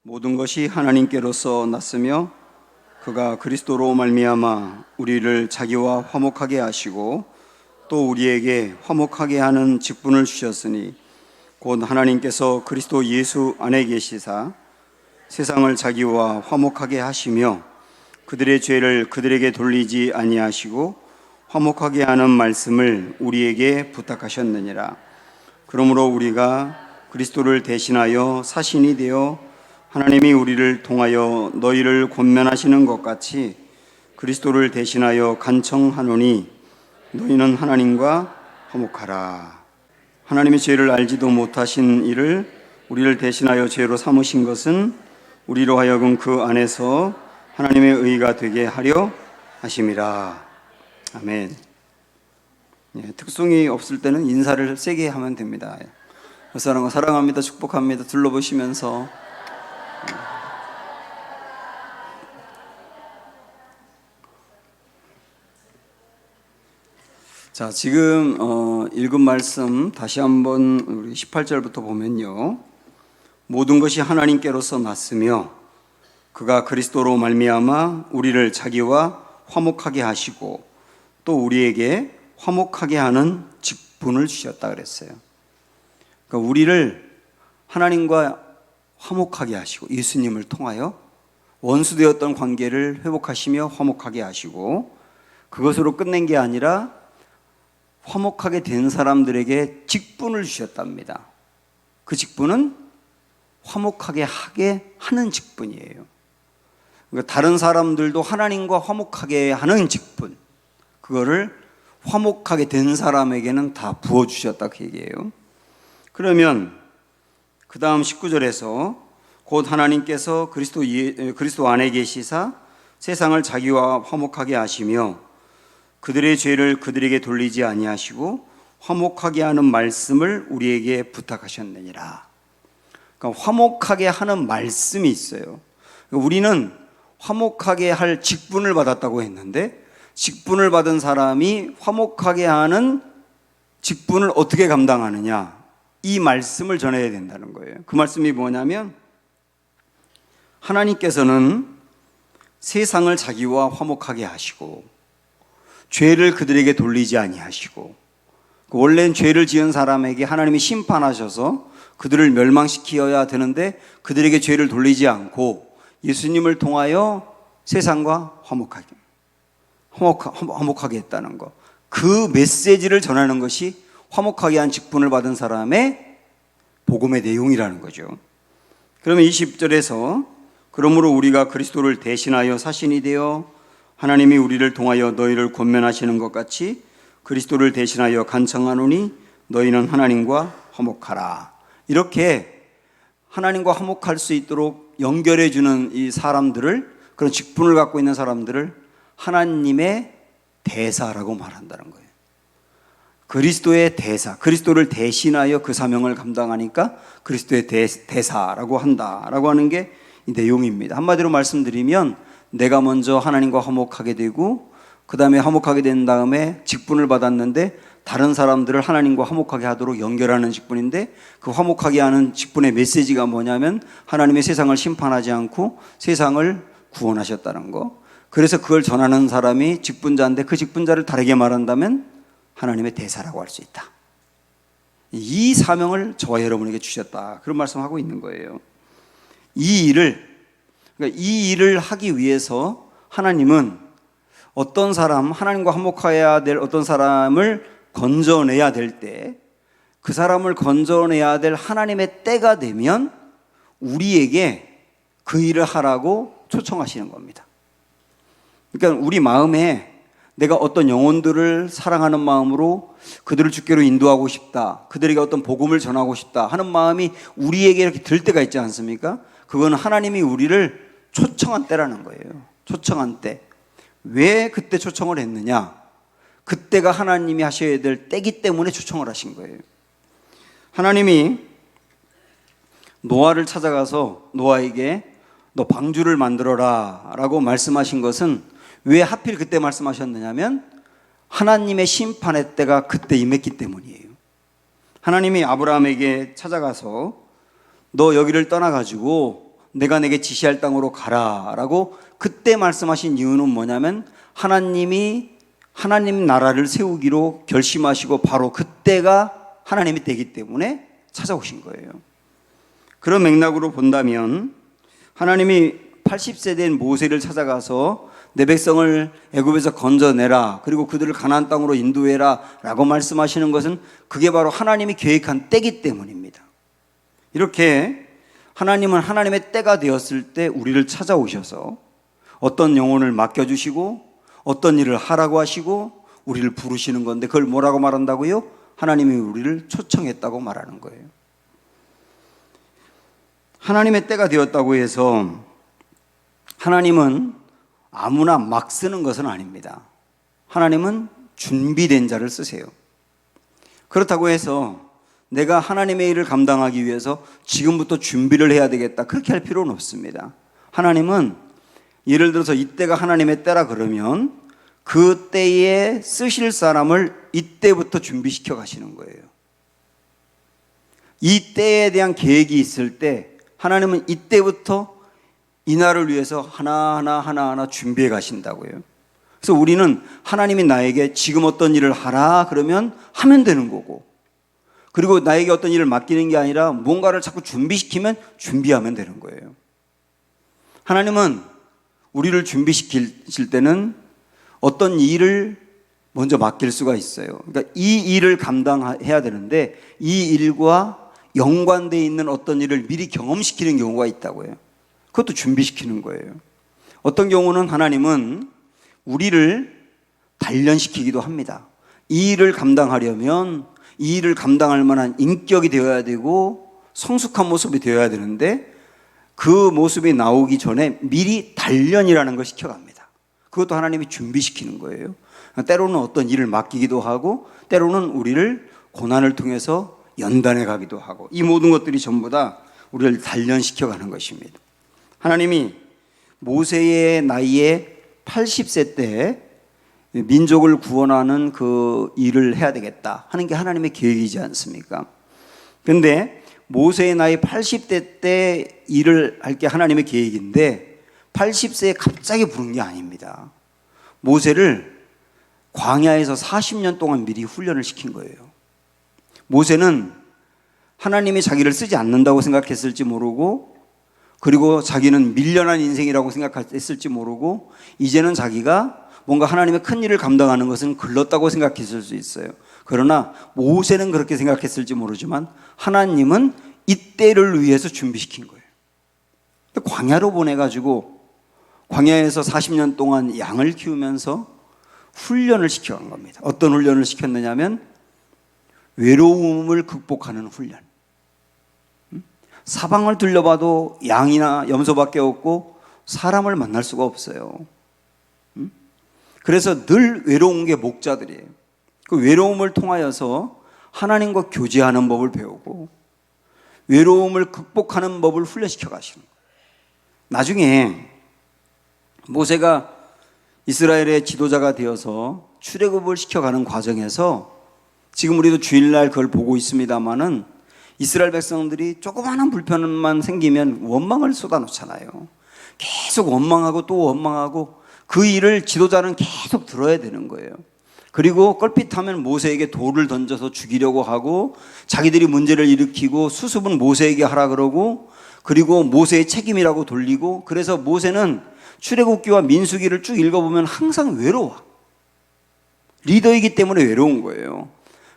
모든 것이 하나님께로서 났으며 그가 그리스도로 말미암아 우리를 자기와 화목하게 하시고 또 우리에게 화목하게 하는 직분을 주셨으니 곧 하나님께서 그리스도 예수 안에 계시사 세상을 자기와 화목하게 하시며 그들의 죄를 그들에게 돌리지 아니하시고 화목하게 하는 말씀을 우리에게 부탁하셨느니라. 그러므로 우리가 그리스도를 대신하여 사신이 되어 하나님이 우리를 통하여 너희를 권면하시는 것 같이 그리스도를 대신하여 간청하노니 너희는 하나님과 화목하라. 하나님의 죄를 알지도 못하신 이를 우리를 대신하여 죄로 삼으신 것은 우리로 하여금 그 안에서 하나님의 의가 되게 하려 하심이라. 아멘. 특송이 없을 때는 인사를 세게 하면 됩니다. 그 사람과 사랑합니다, 축복합니다 둘러보시면서 자, 지금 읽은 말씀 다시 한번 우리 18절부터 보면요, 모든 것이 하나님께로서 났으며 그가 그리스도로 말미암아 우리를 자기와 화목하게 하시고 또 우리에게 화목하게 하는 직분을 주셨다 그랬어요. 그러니까 우리를 하나님과 화목하게 하시고 예수님을 통하여 원수되었던 관계를 회복하시며 화목하게 하시고 그것으로 끝낸 게 아니라 화목하게 된 사람들에게 직분을 주셨답니다. 그 직분은 화목하게 하게 하는 직분이에요. 그러니까 다른 사람들도 하나님과 화목하게 하는 직분, 그거를 화목하게 된 사람에게는 다 부어주셨다 그 얘기예요. 그러면 그 다음 19절에서 곧 하나님께서 그리스도 안에 계시사 세상을 자기와 화목하게 하시며 그들의 죄를 그들에게 돌리지 아니하시고 화목하게 하는 말씀을 우리에게 부탁하셨느니라. 그러니까 화목하게 하는 말씀이 있어요. 우리는 화목하게 할 직분을 받았다고 했는데 직분을 받은 사람이 화목하게 하는 직분을 어떻게 감당하느냐, 이 말씀을 전해야 된다는 거예요. 그 말씀이 뭐냐면 하나님께서는 세상을 자기와 화목하게 하시고 죄를 그들에게 돌리지 아니하시고, 원래는 죄를 지은 사람에게 하나님이 심판하셔서 그들을 멸망시켜야 되는데 그들에게 죄를 돌리지 않고 예수님을 통하여 세상과 화목하게 했다는 것, 그 메시지를 전하는 것이 화목하게 한 직분을 받은 사람의 복음의 내용이라는 거죠. 그러면 20절에서 그러므로 우리가 그리스도를 대신하여 사신이 되어 하나님이 우리를 통하여 너희를 권면하시는 것 같이 그리스도를 대신하여 간청하노니 너희는 하나님과 화목하라. 이렇게 하나님과 화목할 수 있도록 연결해 주는 이 사람들을, 그런 직분을 갖고 있는 사람들을 하나님의 대사라고 말한다는 거예요. 그리스도의 대사, 그리스도를 대신하여 그 사명을 감당하니까 그리스도의 대사라고 한다라고 하는 게 이 내용입니다. 한마디로 말씀드리면 내가 먼저 하나님과 화목하게 되고 그 다음에 화목하게 된 다음에 직분을 받았는데 다른 사람들을 하나님과 화목하게 하도록 연결하는 직분인데, 그 화목하게 하는 직분의 메시지가 뭐냐면 하나님의 세상을 심판하지 않고 세상을 구원하셨다는 거. 그래서 그걸 전하는 사람이 직분자인데 그 직분자를 다르게 말한다면 하나님의 대사라고 할 수 있다. 이 사명을 저와 여러분에게 주셨다, 그런 말씀하고 있는 거예요. 이 일을 하기 위해서 하나님은 어떤 사람, 하나님과 화목해야 될 어떤 사람을 건져내야 될 때, 그 사람을 건져내야 될 하나님의 때가 되면 우리에게 그 일을 하라고 초청하시는 겁니다. 그러니까 우리 마음에 내가 어떤 영혼들을 사랑하는 마음으로 그들을 주께로 인도하고 싶다, 그들에게 어떤 복음을 전하고 싶다 하는 마음이 우리에게 이렇게 들 때가 있지 않습니까? 그건 하나님이 우리를 초청한 때라는 거예요. 초청한 때. 왜 그때 초청을 했느냐? 그때가 하나님이 하셔야 될 때이기 때문에 초청을 하신 거예요. 하나님이 노아를 찾아가서 노아에게 너 방주를 만들어라 라고 말씀하신 것은 왜 하필 그때 말씀하셨느냐면 하나님의 심판의 때가 그때 임했기 때문이에요. 하나님이 아브라함에게 찾아가서 너 여기를 떠나가지고 내가 내게 지시할 땅으로 가라라고 그때 말씀하신 이유는 뭐냐면 하나님 나라를 세우기로 결심하시고 바로 그때가 하나님의 때이기 때문에 찾아오신 거예요. 그런 맥락으로 본다면 하나님이 80세 된 모세를 찾아가서 내 백성을 애굽에서 건져내라, 그리고 그들을 가나안 땅으로 인도해라 라고 말씀하시는 것은 그게 바로 하나님이 계획한 때이기 때문입니다. 이렇게 하나님은 하나님의 때가 되었을 때 우리를 찾아오셔서 어떤 영혼을 맡겨주시고 어떤 일을 하라고 하시고 우리를 부르시는 건데, 그걸 뭐라고 말한다고요? 하나님이 우리를 초청했다고 말하는 거예요. 하나님의 때가 되었다고 해서 하나님은 아무나 막 쓰는 것은 아닙니다. 하나님은 준비된 자를 쓰세요. 그렇다고 해서 내가 하나님의 일을 감당하기 위해서 지금부터 준비를 해야 되겠다, 그렇게 할 필요는 없습니다. 하나님은 예를 들어서 이때가 하나님의 때라 그러면 그 때에 쓰실 사람을 이때부터 준비시켜 가시는 거예요. 이 때에 대한 계획이 있을 때 하나님은 이때부터 이 날을 위해서 하나하나 준비해 가신다고요. 그래서 우리는 하나님이 나에게 지금 어떤 일을 하라 그러면 하면 되는 거고, 그리고 나에게 어떤 일을 맡기는 게 아니라 뭔가를 자꾸 준비시키면 준비하면 되는 거예요. 하나님은 우리를 준비시킬 때는 어떤 일을 먼저 맡길 수가 있어요. 그러니까 이 일을 감당해야 되는데 이 일과 연관되어 있는 어떤 일을 미리 경험시키는 경우가 있다고요. 그것도 준비시키는 거예요. 어떤 경우는 하나님은 우리를 단련시키기도 합니다. 이 일을 감당하려면 이 일을 감당할 만한 인격이 되어야 되고 성숙한 모습이 되어야 되는데 그 모습이 나오기 전에 미리 단련이라는 걸 시켜갑니다. 그것도 하나님이 준비시키는 거예요. 때로는 어떤 일을 맡기기도 하고 때로는 우리를 고난을 통해서 연단해 가기도 하고, 이 모든 것들이 전부 다 우리를 단련시켜가는 것입니다. 하나님이 모세의 나이에 80세 때 민족을 구원하는 그 일을 해야 되겠다 하는 게 하나님의 계획이지 않습니까? 그런데 모세의 나이 80대 때 일을 할 게 하나님의 계획인데 80세에 갑자기 부른 게 아닙니다. 모세를 광야에서 40년 동안 미리 훈련을 시킨 거예요. 모세는 하나님이 자기를 쓰지 않는다고 생각했을지 모르고, 그리고 자기는 밀려난 인생이라고 생각했을지 모르고, 이제는 자기가 뭔가 하나님의 큰 일을 감당하는 것은 글렀다고 생각했을 수 있어요. 그러나 모세는 그렇게 생각했을지 모르지만 하나님은 이때를 위해서 준비시킨 거예요. 광야로 보내가지고 광야에서 40년 동안 양을 키우면서 훈련을 시켜간 겁니다. 어떤 훈련을 시켰느냐면 외로움을 극복하는 훈련. 사방을 둘러봐도 양이나 염소밖에 없고 사람을 만날 수가 없어요. 그래서 늘 외로운 게 목자들이에요. 그 외로움을 통하여서 하나님과 교제하는 법을 배우고 외로움을 극복하는 법을 훈련시켜 가시는 거예요. 나중에 모세가 이스라엘의 지도자가 되어서 출애굽을 시켜가는 과정에서 지금 우리도 주일날 그걸 보고 있습니다마는 이스라엘 백성들이 조그마한 불편만 생기면 원망을 쏟아놓잖아요. 계속 원망하고 또 원망하고 그 일을 지도자는 계속 들어야 되는 거예요. 그리고 껄핏하면 모세에게 돌을 던져서 죽이려고 하고 자기들이 문제를 일으키고 수습은 모세에게 하라 그러고 그리고 모세의 책임이라고 돌리고, 그래서 모세는 출애굽기와 민수기를 쭉 읽어보면 항상 외로워. 리더이기 때문에 외로운 거예요.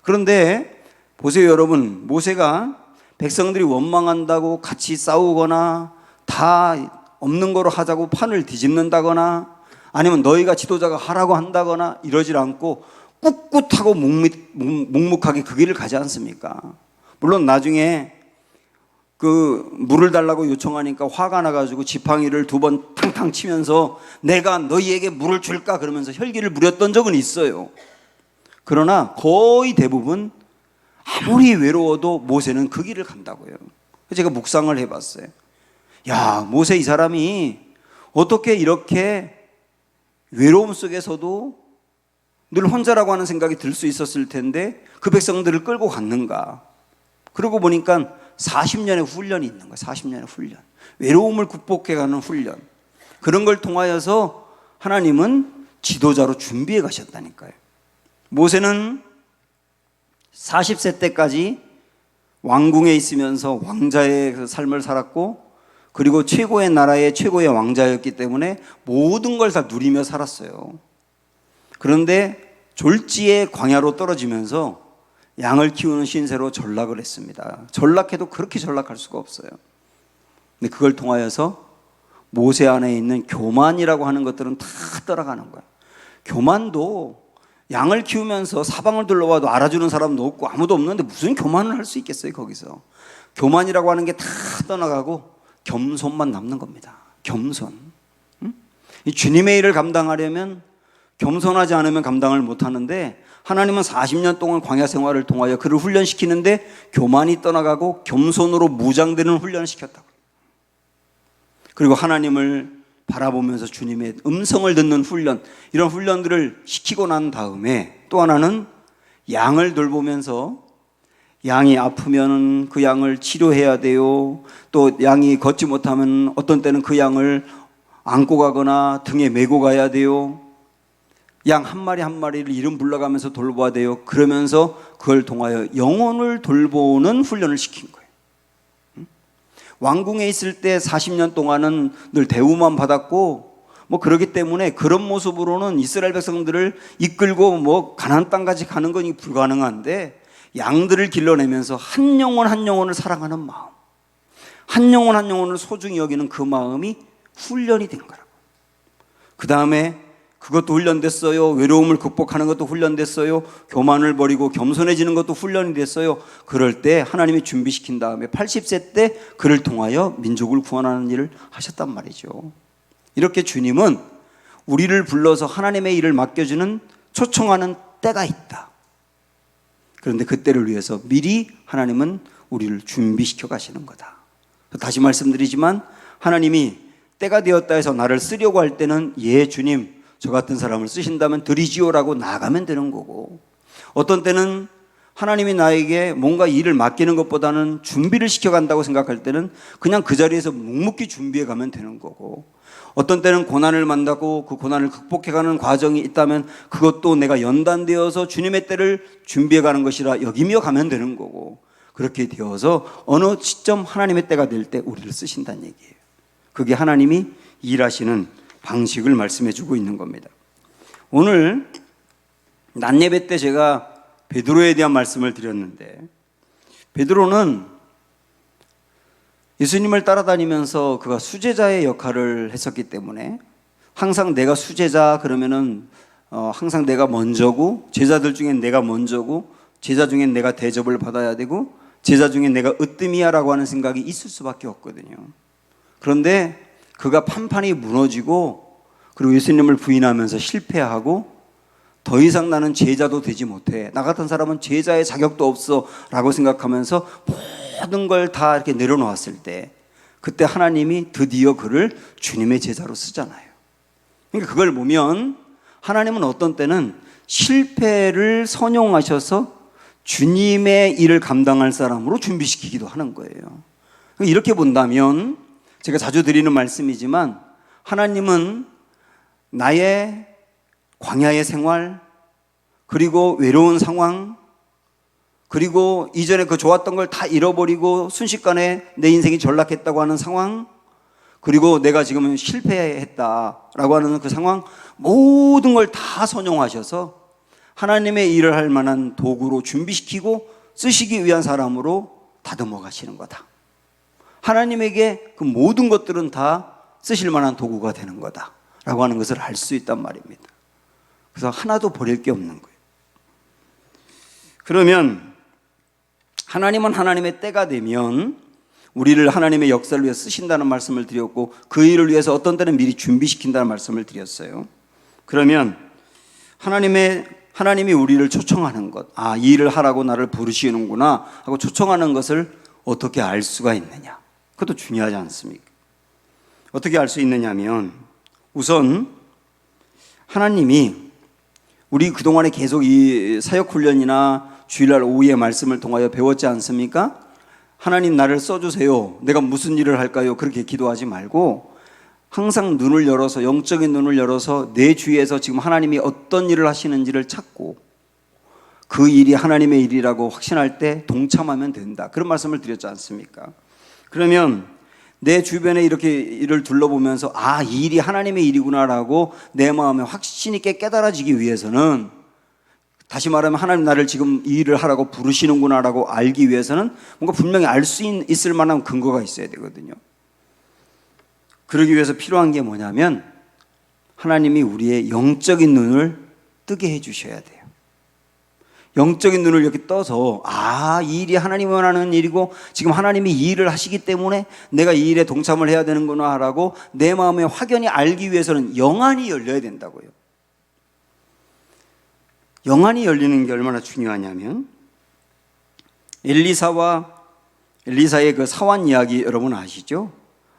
그런데 보세요 여러분, 모세가 백성들이 원망한다고 같이 싸우거나 다 없는 거로 하자고 판을 뒤집는다거나 아니면 너희가 지도자가 하라고 한다거나 이러질 않고 꿋꿋하고 묵묵하게 그 길을 가지 않습니까? 물론 나중에 그 물을 달라고 요청하니까 화가 나가지고 지팡이를 2번 탕탕 치면서 내가 너희에게 물을 줄까 그러면서 혈기를 부렸던 적은 있어요. 그러나 거의 대부분 아무리 외로워도 모세는 그 길을 간다고요. 제가 묵상을 해봤어요. 야, 모세 이 사람이 어떻게 이렇게 외로움 속에서도 늘 혼자라고 하는 생각이 들 수 있었을 텐데 그 백성들을 끌고 갔는가. 그러고 보니까 40년의 훈련이 있는 거예요. 40년의 훈련. 외로움을 극복해가는 훈련, 그런 걸 통하여서 하나님은 지도자로 준비해 가셨다니까요. 모세는 40세 때까지 왕궁에 있으면서 왕자의 그 삶을 살았고, 그리고 최고의 나라의 최고의 왕자였기 때문에 모든 걸 다 누리며 살았어요. 그런데 졸지에 광야로 떨어지면서 양을 키우는 신세로 전락을 했습니다. 전락해도 그렇게 전락할 수가 없어요. 근데 그걸 통하여서 모세 안에 있는 교만이라고 하는 것들은 다 떠나가는 거야. 교만도 양을 키우면서 사방을 둘러봐도 알아주는 사람도 없고 아무도 없는데 무슨 교만을 할 수 있겠어요, 거기서. 교만이라고 하는 게 다 떠나가고 겸손만 남는 겁니다. 겸손. 이 주님의 일을 감당하려면 겸손하지 않으면 감당을 못 하는데, 하나님은 40년 동안 광야 생활을 통하여 그를 훈련시키는데 교만이 떠나가고 겸손으로 무장되는 훈련을 시켰다고. 그리고 하나님을 바라보면서 주님의 음성을 듣는 훈련, 이런 훈련들을 시키고 난 다음에 또 하나는 양을 돌보면서 양이 아프면 그 양을 치료해야 돼요. 또 양이 걷지 못하면 어떤 때는 그 양을 안고 가거나 등에 메고 가야 돼요. 양 한 마리 한 마리를 이름 불러가면서 돌봐야 돼요. 그러면서 그걸 통하여 영혼을 돌보는 훈련을 시킨 거예요. 왕궁에 있을 때 40년 동안은 늘 대우만 받았고 그러기 때문에 그런 모습으로는 이스라엘 백성들을 이끌고 가나안 땅까지 가는 건 불가능한데, 양들을 길러내면서 한 영혼 한 영혼을 사랑하는 마음, 한 영혼 한 영혼을 소중히 여기는 그 마음이 훈련이 된 거라고. 그 다음에 그것도 훈련됐어요. 외로움을 극복하는 것도 훈련됐어요. 교만을 버리고 겸손해지는 것도 훈련이 됐어요. 그럴 때 하나님이 준비시킨 다음에 80세 때 그를 통하여 민족을 구원하는 일을 하셨단 말이죠. 이렇게 주님은 우리를 불러서 하나님의 일을 맡겨주는, 초청하는 때가 있다. 그런데 그 때를 위해서 미리 하나님은 우리를 준비시켜 가시는 거다. 다시 말씀드리지만, 하나님이 때가 되었다 해서 나를 쓰려고 할 때는 예 주님 저 같은 사람을 쓰신다면 드리지요라고 나가면 되는 거고, 어떤 때는 하나님이 나에게 뭔가 일을 맡기는 것보다는 준비를 시켜간다고 생각할 때는 그냥 그 자리에서 묵묵히 준비해 가면 되는 거고, 어떤 때는 고난을 만나고 그 고난을 극복해가는 과정이 있다면 그것도 내가 연단되어서 주님의 때를 준비해 가는 것이라 여기며 가면 되는 거고, 그렇게 되어서 어느 시점 하나님의 때가 될 때 우리를 쓰신다는 얘기예요. 그게 하나님이 일하시는 방식을 말씀해 주고 있는 겁니다. 오늘 낮예배 때 제가 베드로에 대한 말씀을 드렸는데, 베드로는 예수님을 따라다니면서 그가 수제자의 역할을 했었기 때문에 항상 내가 수제자 그러면은 항상 내가 먼저고, 제자들 중엔 내가 먼저고, 제자 중엔 내가 대접을 받아야 되고, 제자 중엔 내가 으뜸이야라고 하는 생각이 있을 수밖에 없거든요. 그런데 그가 판판이 무너지고 그리고 예수님을 부인하면서 실패하고 더 이상 나는 제자도 되지 못해, 나 같은 사람은 제자의 자격도 없어 라고 생각하면서 모든 걸 다 이렇게 내려놓았을 때, 그때 하나님이 드디어 그를 주님의 제자로 쓰잖아요. 그러니까 그걸 보면 하나님은 어떤 때는 실패를 선용하셔서 주님의 일을 감당할 사람으로 준비시키기도 하는 거예요. 이렇게 본다면 제가 자주 드리는 말씀이지만, 하나님은 나의 광야의 생활, 그리고 외로운 상황, 그리고 이전에 그 좋았던 걸 다 잃어버리고 순식간에 내 인생이 전락했다고 하는 상황, 그리고 내가 지금은 실패했다라고 하는 그 상황, 모든 걸 다 선용하셔서 하나님의 일을 할 만한 도구로 준비시키고 쓰시기 위한 사람으로 다듬어 가시는 거다. 하나님에게 그 모든 것들은 다 쓰실 만한 도구가 되는 거다라고 하는 것을 알 수 있단 말입니다. 그래서 하나도 버릴 게 없는 거예요. 그러면 하나님은 하나님의 때가 되면 우리를 하나님의 역사를 위해 쓰신다는 말씀을 드렸고, 그 일을 위해서 어떤 때는 미리 준비시킨다는 말씀을 드렸어요. 그러면 하나님이 우리를 초청하는 것, 이 일을 하라고 나를 부르시는구나 하고 초청하는 것을 어떻게 알 수가 있느냐? 그것도 중요하지 않습니까? 어떻게 알 수 있느냐면, 우선 하나님이 우리 그동안에 계속 이 사역훈련이나 주일날 오후의 말씀을 통하여 배웠지 않습니까? 하나님 나를 써주세요. 내가 무슨 일을 할까요? 그렇게 기도하지 말고 항상 눈을 열어서, 영적인 눈을 열어서 내 주위에서 지금 하나님이 어떤 일을 하시는지를 찾고 그 일이 하나님의 일이라고 확신할 때 동참하면 된다. 그런 말씀을 드렸지 않습니까? 그러면 내 주변에 이렇게 일을 둘러보면서 아, 이 일이 하나님의 일이구나라고 내 마음에 확신 있게 깨달아지기 위해서는, 다시 말하면 하나님 나를 지금 이 일을 하라고 부르시는구나라고 알기 위해서는 뭔가 분명히 알 수 있을 만한 근거가 있어야 되거든요. 그러기 위해서 필요한 게 뭐냐면 하나님이 우리의 영적인 눈을 뜨게 해주셔야 돼요. 영적인 눈을 이렇게 떠서 아, 이 일이 하나님이 원하는 일이고 지금 하나님이 이 일을 하시기 때문에 내가 이 일에 동참을 해야 되는구나 라고 내 마음에 확연히 알기 위해서는 영안이 열려야 된다고요. 영안이 열리는 게 얼마나 중요하냐면 엘리사의 그 사환 이야기 여러분 아시죠?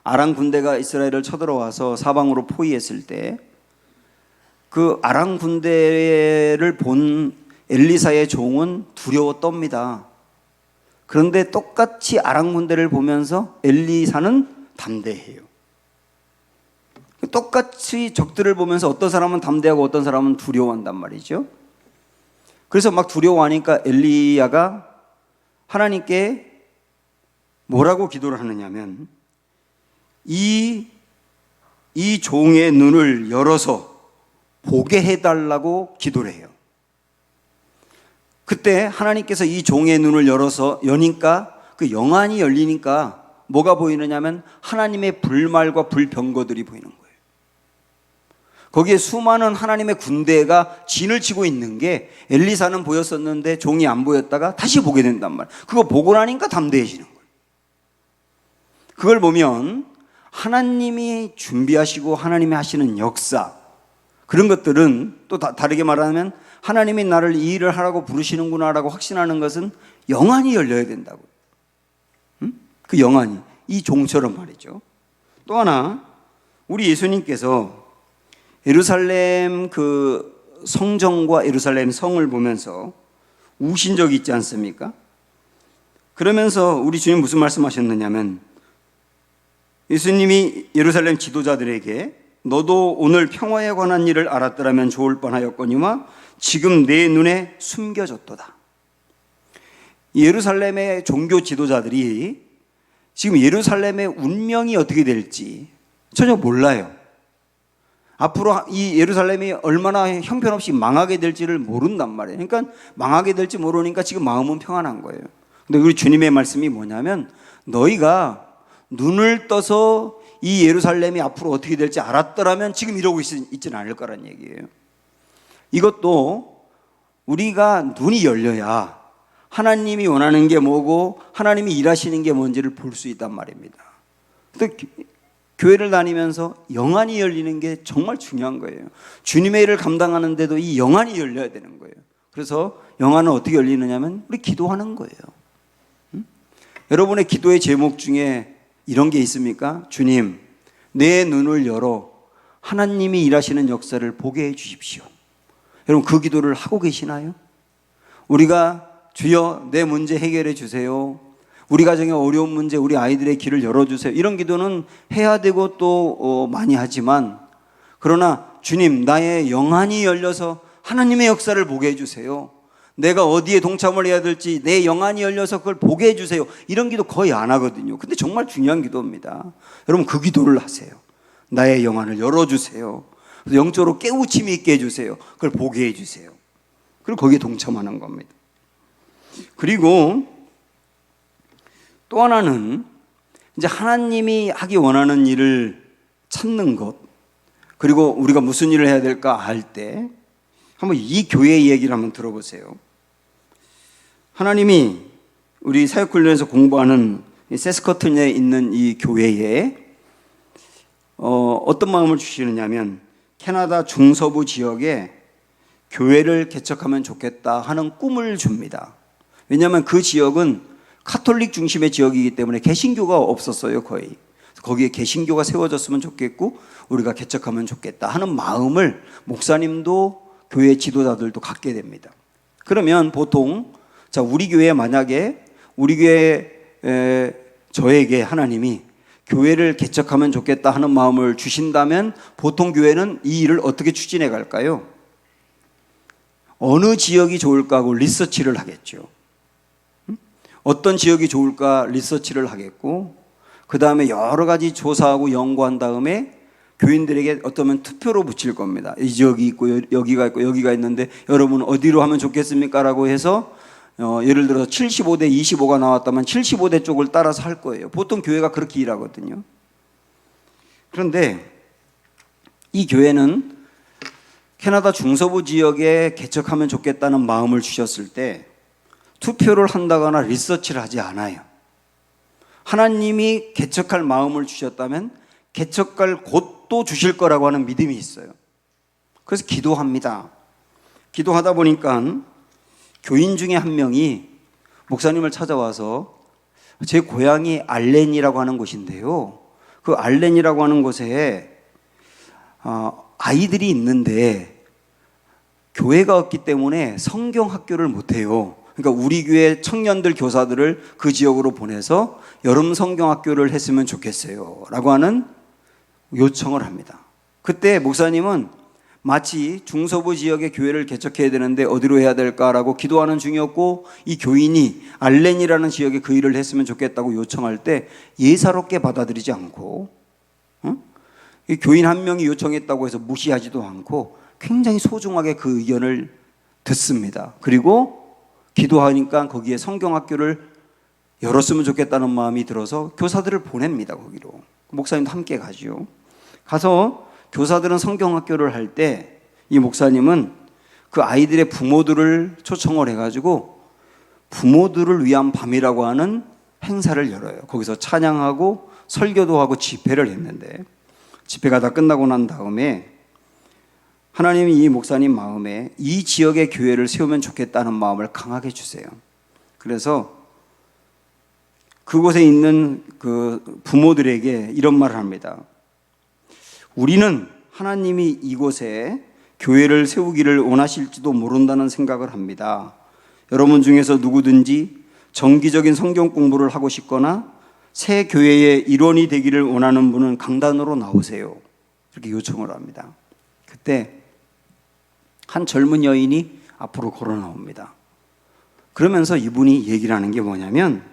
아람 군대가 이스라엘을 쳐들어와서 사방으로 포위했을 때 그 아람 군대를 본 엘리사의 종은 두려워 떱니다. 그런데 똑같이 아람 군대를 보면서 엘리사는 담대해요. 똑같이 적들을 보면서 어떤 사람은 담대하고 어떤 사람은 두려워한단 말이죠. 그래서 막 두려워하니까 엘리야가 하나님께 뭐라고 기도를 하느냐면 이 종의 눈을 열어서 보게 해달라고 기도를 해요. 그때 하나님께서 이 종의 눈을 여니까 그 영안이 열리니까 뭐가 보이느냐면 하나님의 불말과 불병거들이 보이는 거예요. 거기에 수많은 하나님의 군대가 진을 치고 있는 게 엘리사는 보였었는데 종이 안 보였다가 다시 보게 된단 말이에요. 그거 보고 나니까 담대해지는 거예요. 그걸 보면 하나님이 준비하시고 하나님이 하시는 역사, 그런 것들은 또 다르게 말하면 하나님이 나를 이 일을 하라고 부르시는구나 라고 확신하는 것은 영안이 열려야 된다고요. 그 영안이 이 종처럼 말이죠. 또 하나, 우리 예수님께서 예루살렘 그 성정과 예루살렘 성을 보면서 우신 적이 있지 않습니까? 그러면서 우리 주님 무슨 말씀하셨느냐면 예수님이 예루살렘 지도자들에게 너도 오늘 평화에 관한 일을 알았더라면 좋을 뻔하였거니와 지금 내 눈에 숨겨졌도다. 예루살렘의 종교 지도자들이 지금 예루살렘의 운명이 어떻게 될지 전혀 몰라요. 앞으로 이 예루살렘이 얼마나 형편없이 망하게 될지를 모른단 말이에요. 그러니까 망하게 될지 모르니까 지금 마음은 평안한 거예요. 근데 우리 주님의 말씀이 뭐냐면 너희가 눈을 떠서 이 예루살렘이 앞으로 어떻게 될지 알았더라면 지금 이러고 있지는 않을 거란 얘기예요. 이것도 우리가 눈이 열려야 하나님이 원하는 게 뭐고 하나님이 일하시는 게 뭔지를 볼 수 있단 말입니다. 또 교회를 다니면서 영안이 열리는 게 정말 중요한 거예요. 주님의 일을 감당하는데도 이 영안이 열려야 되는 거예요. 그래서 영안은 어떻게 열리느냐면 우리 기도하는 거예요. 여러분의 기도의 제목 중에 이런 게 있습니까? 주님, 내 눈을 열어 하나님이 일하시는 역사를 보게 해 주십시오. 여러분 그 기도를 하고 계시나요? 우리가 주여 내 문제 해결해 주세요. 우리 가정의 어려운 문제, 우리 아이들의 길을 열어주세요. 이런 기도는 해야 되고 또 많이 하지만, 그러나 주님 나의 영안이 열려서 하나님의 역사를 보게 해주세요. 내가 어디에 동참을 해야 될지 내 영안이 열려서 그걸 보게 해주세요. 이런 기도 거의 안 하거든요. 근데 정말 중요한 기도입니다. 여러분 그 기도를 하세요. 나의 영안을 열어주세요. 영적으로 깨우침이 있게 해주세요. 그걸 보게 해주세요. 그리고 거기에 동참하는 겁니다. 그리고 또 하나는 이제 하나님이 하기 원하는 일을 찾는 것, 그리고 우리가 무슨 일을 해야 될까 할 때 한번 이 교회의 얘기를 한번 들어보세요. 하나님이 우리 사역훈련에서 공부하는 세스커튼에 있는 이 교회에 어떤 마음을 주시느냐면 캐나다 중서부 지역에 교회를 개척하면 좋겠다 하는 꿈을 줍니다. 왜냐하면 그 지역은 카톨릭 중심의 지역이기 때문에 개신교가 없었어요, 거의. 거기에 개신교가 세워졌으면 좋겠고 우리가 개척하면 좋겠다 하는 마음을 목사님도 교회 지도자들도 갖게 됩니다. 그러면 보통 자 우리 교회에 만약에 우리 교회 저에게 하나님이 교회를 개척하면 좋겠다 하는 마음을 주신다면 보통 교회는 이 일을 어떻게 추진해 갈까요? 어느 지역이 좋을까 하고 리서치를 하겠죠. 어떤 지역이 좋을까 리서치를 하겠고, 그 다음에 여러 가지 조사하고 연구한 다음에 교인들에게 어쩌면 투표로 붙일 겁니다. 이 지역이 있고 여기가 있고 여기가 있는데 여러분 어디로 하면 좋겠습니까? 라고 해서 예를 들어서 75대 25가 나왔다면 75대 쪽을 따라서 할 거예요. 보통 교회가 그렇게 일하거든요. 그런데 이 교회는 캐나다 중서부 지역에 개척하면 좋겠다는 마음을 주셨을 때 투표를 한다거나 리서치를 하지 않아요. 하나님이 개척할 마음을 주셨다면 개척할 곳도 주실 거라고 하는 믿음이 있어요. 그래서 기도합니다. 기도하다 보니까 교인 중에 한 명이 목사님을 찾아와서 제 고향이 알렌이라고 하는 곳인데요. 그 알렌이라고 하는 곳에 아이들이 있는데 교회가 없기 때문에 성경 학교를 못해요. 그러니까 우리 교회 청년들 교사들을 그 지역으로 보내서 여름 성경 학교를 했으면 좋겠어요 라고 하는 요청을 합니다. 그때 목사님은 마치 중서부 지역의 교회를 개척해야 되는데 어디로 해야 될까라고 기도하는 중이었고, 이 교인이 알렌이라는 지역에 그 일을 했으면 좋겠다고 요청할 때 예사롭게 받아들이지 않고, 이 교인 한 명이 요청했다고 해서 무시하지도 않고 굉장히 소중하게 그 의견을 듣습니다. 그리고 기도하니까 거기에 성경학교를 열었으면 좋겠다는 마음이 들어서 교사들을 보냅니다. 거기로. 목사님도 함께 가죠. 가서 교사들은 성경학교를 할 때 이 목사님은 그 아이들의 부모들을 초청을 해가지고 부모들을 위한 밤이라고 하는 행사를 열어요. 거기서 찬양하고 설교도 하고 집회를 했는데, 집회가 다 끝나고 난 다음에 하나님이 이 목사님 마음에 이 지역의 교회를 세우면 좋겠다는 마음을 강하게 주세요. 그래서 그곳에 있는 그 부모들에게 이런 말을 합니다. 우리는 하나님이 이곳에 교회를 세우기를 원하실지도 모른다는 생각을 합니다. 여러분 중에서 누구든지 정기적인 성경 공부를 하고 싶거나 새 교회의 일원이 되기를 원하는 분은 강단으로 나오세요. 이렇게 요청을 합니다. 그때 한 젊은 여인이 앞으로 걸어 나옵니다. 그러면서 이분이 얘기를 하는 게 뭐냐면,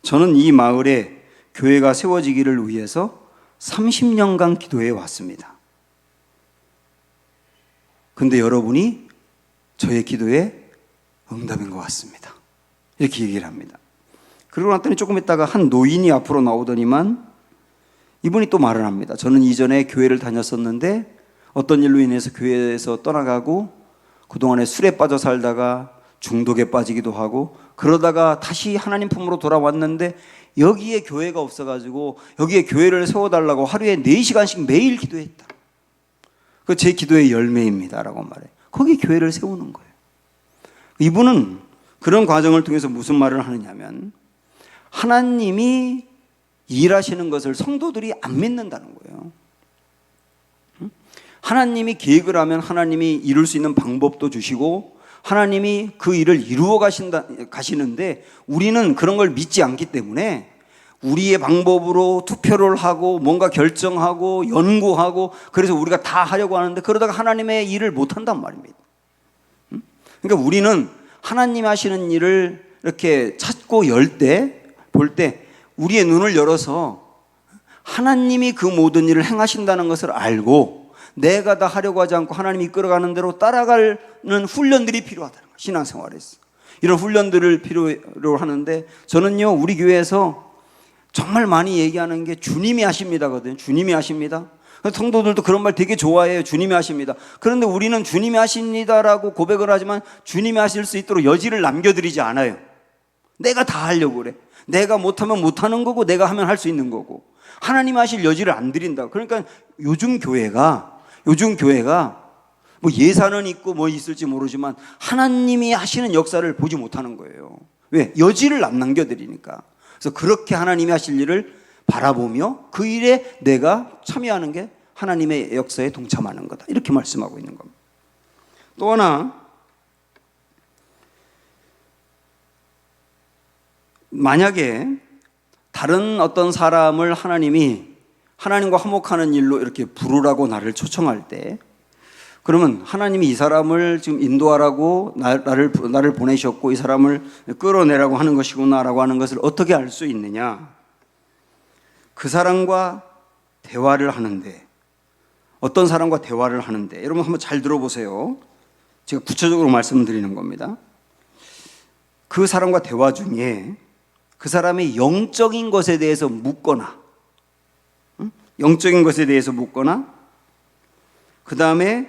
저는 이 마을에 교회가 세워지기를 위해서 30년간 기도해 왔습니다. 근데 여러분이 저의 기도에 응답인 것 같습니다. 이렇게 얘기를 합니다. 그러고 났더니 조금 있다가 한 노인이 앞으로 나오더니만 이분이 또 말을 합니다. 저는 이전에 교회를 다녔었는데 어떤 일로 인해서 교회에서 떠나가고 그동안에 술에 빠져 살다가 중독에 빠지기도 하고 그러다가 다시 하나님 품으로 돌아왔는데 여기에 교회가 없어가지고 여기에 교회를 세워달라고 하루에 4시간씩 매일 기도했다. 그 제 기도의 열매입니다 라고 말해. 거기 교회를 세우는 거예요. 이분은 그런 과정을 통해서 무슨 말을 하느냐면, 하나님이 일하시는 것을 성도들이 안 믿는다는 거예요. 하나님이 계획을 하면 하나님이 이룰 수 있는 방법도 주시고 하나님이 그 일을 이루어 가시는데 우리는 그런 걸 믿지 않기 때문에 우리의 방법으로 투표를 하고 뭔가 결정하고 연구하고 그래서 우리가 다 하려고 하는데 그러다가 하나님의 일을 못 한단 말입니다. 그러니까 우리는 하나님 하시는 일을 이렇게 찾고 볼 때 우리의 눈을 열어서 하나님이 그 모든 일을 행하신다는 것을 알고 내가 다 하려고 하지 않고 하나님이 이끌어가는 대로 따라가는 훈련들이 필요하다는 거예요. 신앙생활에서 이런 훈련들을 필요로 하는데, 저는요 우리 교회에서 정말 많이 얘기하는 게 주님이 하십니다거든요. 주님이 하십니다. 성도들도 그런 말 되게 좋아해요. 주님이 하십니다. 그런데 우리는 주님이 하십니다라고 고백을 하지만 주님이 하실 수 있도록 여지를 남겨드리지 않아요. 내가 다 하려고 그래. 내가 못하면 못하는 거고 내가 하면 할 수 있는 거고 하나님 하실 여지를 안 드린다. 그러니까 요즘 교회가 뭐 예산은 있고 뭐 있을지 모르지만 하나님이 하시는 역사를 보지 못하는 거예요. 왜? 여지를 안 남겨드리니까. 그래서 그렇게 하나님이 하실 일을 바라보며 그 일에 내가 참여하는 게 하나님의 역사에 동참하는 거다. 이렇게 말씀하고 있는 겁니다. 또 하나, 만약에 다른 어떤 사람을 하나님이 하나님과 화목하는 일로 이렇게 부르라고 나를 초청할 때, 그러면 하나님이 이 사람을 지금 인도하라고 나를 보내셨고 이 사람을 끌어내라고 하는 것이구나라고 하는 것을 어떻게 알 수 있느냐? 그 사람과 대화를 하는데, 어떤 사람과 대화를 하는데, 여러분 한번 잘 들어보세요. 제가 구체적으로 말씀드리는 겁니다. 그 사람과 대화 중에 그 사람의 영적인 것에 대해서 묻거나, 영적인 것에 대해서 묻거나, 그 다음에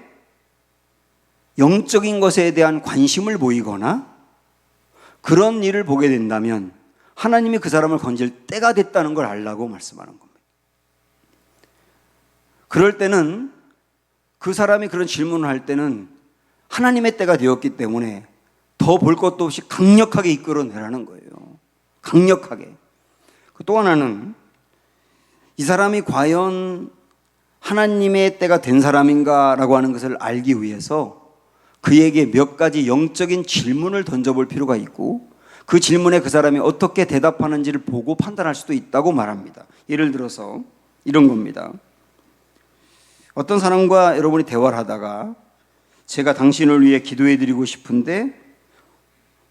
영적인 것에 대한 관심을 보이거나, 그런 일을 보게 된다면 하나님이 그 사람을 건질 때가 됐다는 걸 알라고 말씀하는 겁니다. 그럴 때는, 그 사람이 그런 질문을 할 때는 하나님의 때가 되었기 때문에 더 볼 것도 없이 강력하게 이끌어내라는 거예요. 강력하게. 또 하나는 이 사람이 과연 하나님의 때가 된 사람인가라고 하는 것을 알기 위해서 그에게 몇 가지 영적인 질문을 던져볼 필요가 있고, 그 질문에 그 사람이 어떻게 대답하는지를 보고 판단할 수도 있다고 말합니다. 예를 들어서 이런 겁니다. 어떤 사람과 여러분이 대화를 하다가 제가 당신을 위해 기도해 드리고 싶은데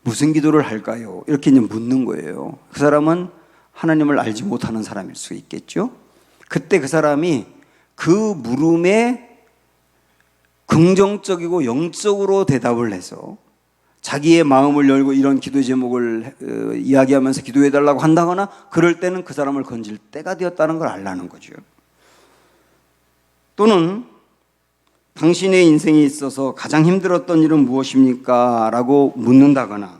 무슨 기도를 할까요? 이렇게 이제 묻는 거예요. 그 사람은 하나님을 알지 못하는 사람일 수 있겠죠. 그때 그 사람이 그 물음에 긍정적이고 영적으로 대답을 해서 자기의 마음을 열고 이런 기도 제목을 이야기하면서 기도해 달라고 한다거나, 그럴 때는 그 사람을 건질 때가 되었다는 걸 알라는 거죠. 또는 당신의 인생에 있어서 가장 힘들었던 일은 무엇입니까? 라고 묻는다거나,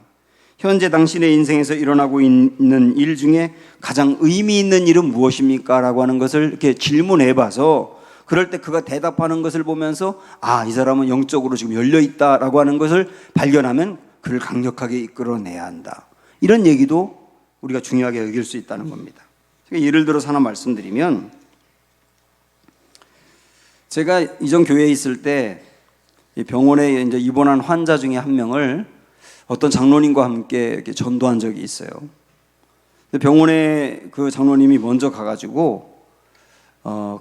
현재 당신의 인생에서 일어나고 있는 일 중에 가장 의미 있는 일은 무엇입니까? 라고 하는 것을 이렇게 질문해 봐서, 그럴 때 그가 대답하는 것을 보면서 아, 이 사람은 영적으로 지금 열려있다라고 하는 것을 발견하면 그를 강력하게 이끌어내야 한다. 이런 얘기도 우리가 중요하게 여길 수 있다는 겁니다. 예를 들어서 하나 말씀드리면, 제가 이전 교회에 있을 때 병원에 이제 입원한 환자 중에 한 명을 어떤 장로님과 함께 이렇게 전도한 적이 있어요. 병원에 그 장로님이 먼저 가가지고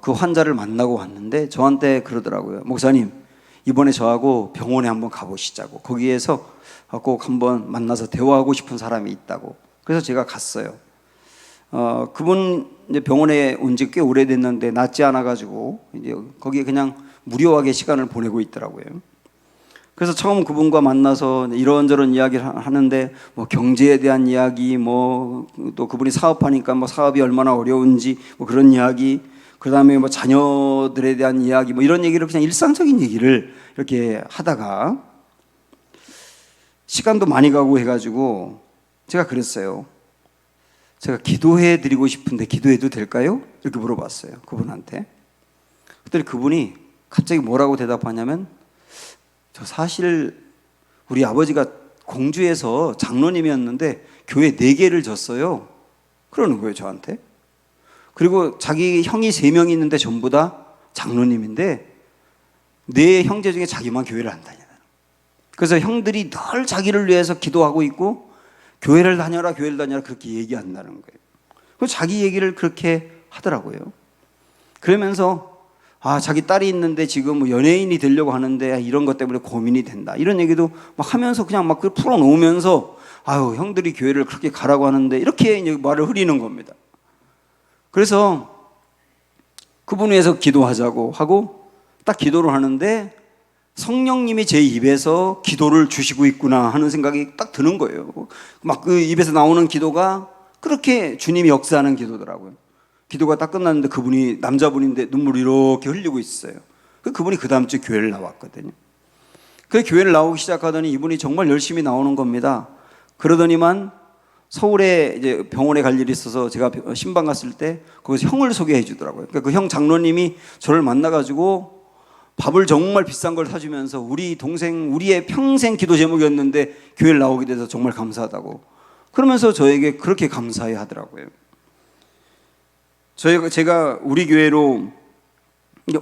그 환자를 만나고 왔는데 저한테 그러더라고요. 목사님, 이번에 저하고 병원에 한번 가보시자고. 거기에서 꼭 한번 만나서 대화하고 싶은 사람이 있다고. 그래서 제가 갔어요. 그분 이제 병원에 온 지 꽤 오래됐는데 낫지 않아가지고 이제 거기에 그냥 무료하게 시간을 보내고 있더라고요. 그래서 처음 그분과 만나서 이런저런 이야기를 하는데 뭐 경제에 대한 이야기, 뭐 또 그분이 사업하니까 뭐 사업이 얼마나 어려운지 뭐 그런 이야기, 그 다음에 뭐 자녀들에 대한 이야기, 뭐 이런 얘기를 그냥 일상적인 얘기를 이렇게 하다가 시간도 많이 가고 해가지고 제가 그랬어요. 제가 기도해 드리고 싶은데 기도해도 될까요? 이렇게 물어봤어요. 그분한테. 그랬더니 그분이 갑자기 뭐라고 대답하냐면, 저 사실 우리 아버지가 공주에서 장로님이었는데 교회 4개를 졌어요. 그러는 거예요, 저한테. 그리고 자기 형이 3명이 있는데 전부 다 장로님인데 4 형제 중에 자기만 교회를 안 다녀요. 그래서 형들이 늘 자기를 위해서 기도하고 있고 교회를 다녀라 그렇게 얘기한다는 거예요. 그래서 자기 얘기를 그렇게 하더라고요. 그러면서 자기 딸이 있는데 지금 뭐 연예인이 되려고 하는데 이런 것 때문에 고민이 된다, 이런 얘기도 막 하면서 그냥 막 풀어놓으면서 아유, 형들이 교회를 그렇게 가라고 하는데, 이렇게 말을 흐리는 겁니다. 그래서 그분 위해서 기도하자고 하고 딱 기도를 하는데 성령님이 제 입에서 기도를 주시고 있구나 하는 생각이 딱 드는 거예요. 막 그 입에서 나오는 기도가 그렇게 주님이 역사하는 기도더라고요. 기도가 딱 끝났는데 그분이 남자분인데 눈물이 이렇게 흘리고 있어요. 그분이 그 다음 주 교회를 나왔거든요. 그 교회를 나오기 시작하더니 이분이 정말 열심히 나오는 겁니다. 그러더니만 서울에 이제 병원에 갈 일이 있어서 제가 신방 갔을 때 거기서 형을 소개해 주더라고요. 그러니까 그 형 장로님이 저를 만나가지고 밥을 정말 비싼 걸 사주면서 우리 동생, 우리의 평생 기도 제목이었는데 교회를 나오게 돼서 정말 감사하다고 그러면서 저에게 그렇게 감사해 하더라고요. 제가 우리 교회로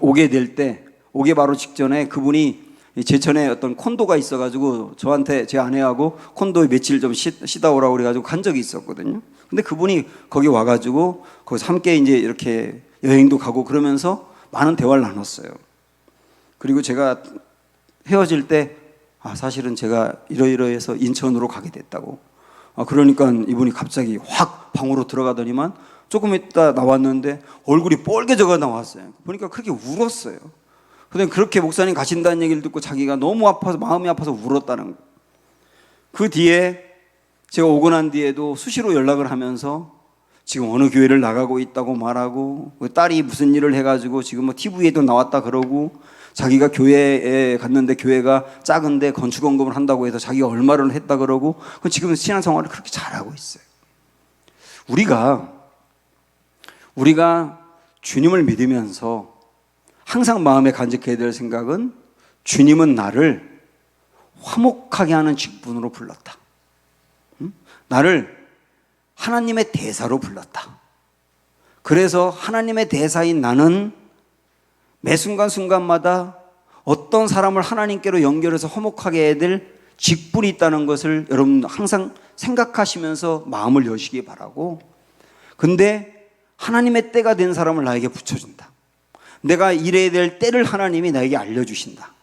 오게 될 때, 오게 바로 직전에 그분이 이 제천에 어떤 콘도가 있어가지고 저한테 제 아내하고 콘도에 며칠 좀 쉬다 오라고 그래가지고 간 적이 있었거든요. 근데 그분이 거기 와가지고 거기서 함께 이제 이렇게 여행도 가고 그러면서 많은 대화를 나눴어요. 그리고 제가 헤어질 때 사실은 제가 이러이러해서 인천으로 가게 됐다고. 그러니까 이분이 갑자기 확 방으로 들어가더니만 조금 있다 나왔는데 얼굴이 뻘개져가 나왔어요. 보니까 그렇게 울었어요. 근데 그렇게 목사님 가신다는 얘기를 듣고 자기가 너무 아파서 마음이 아파서 울었다는 거예요. 그 뒤에 제가 오고 난 뒤에도 수시로 연락을 하면서 지금 어느 교회를 나가고 있다고 말하고 딸이 무슨 일을 해가지고 지금 뭐 TV에도 나왔다 그러고 자기가 교회에 갔는데 교회가 작은데 건축원금을 한다고 해서 자기가 얼마를 했다 그러고 지금 신앙생활을 그렇게 잘하고 있어요. 우리가 주님을 믿으면서 항상 마음에 간직해야 될 생각은 주님은 나를 화목하게 하는 직분으로 불렀다. 나를 하나님의 대사로 불렀다. 그래서 하나님의 대사인 나는 매 순간순간마다 어떤 사람을 하나님께로 연결해서 화목하게 해야 될 직분이 있다는 것을 여러분 항상 생각하시면서 마음을 여시기 바라고, 근데 하나님의 때가 된 사람을 나에게 붙여준다. 내가 일해야 될 때를 하나님이 나에게 알려주신다.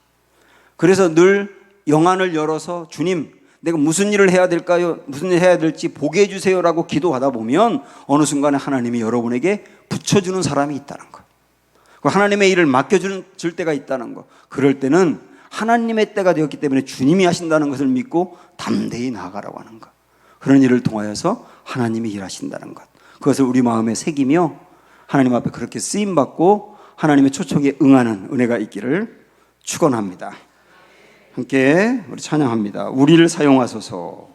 그래서 늘 영안을 열어서 주님, 내가 무슨 일을 해야 될까요? 무슨 일을 해야 될지 보게 해주세요라고 기도하다 보면 어느 순간에 하나님이 여러분에게 붙여주는 사람이 있다는 거예요. 하나님의 일을 맡겨줄 때가 있다는 거. 그럴 때는 하나님의 때가 되었기 때문에 주님이 하신다는 것을 믿고 담대히 나아가라고 하는 것. 그런 일을 통하여서 하나님이 일하신다는 것. 그것을 우리 마음에 새기며 하나님 앞에 그렇게 쓰임받고 하나님의 초청에 응하는 은혜가 있기를 축원합니다. 함께 우리 찬양합니다. 우리를 사용하소서.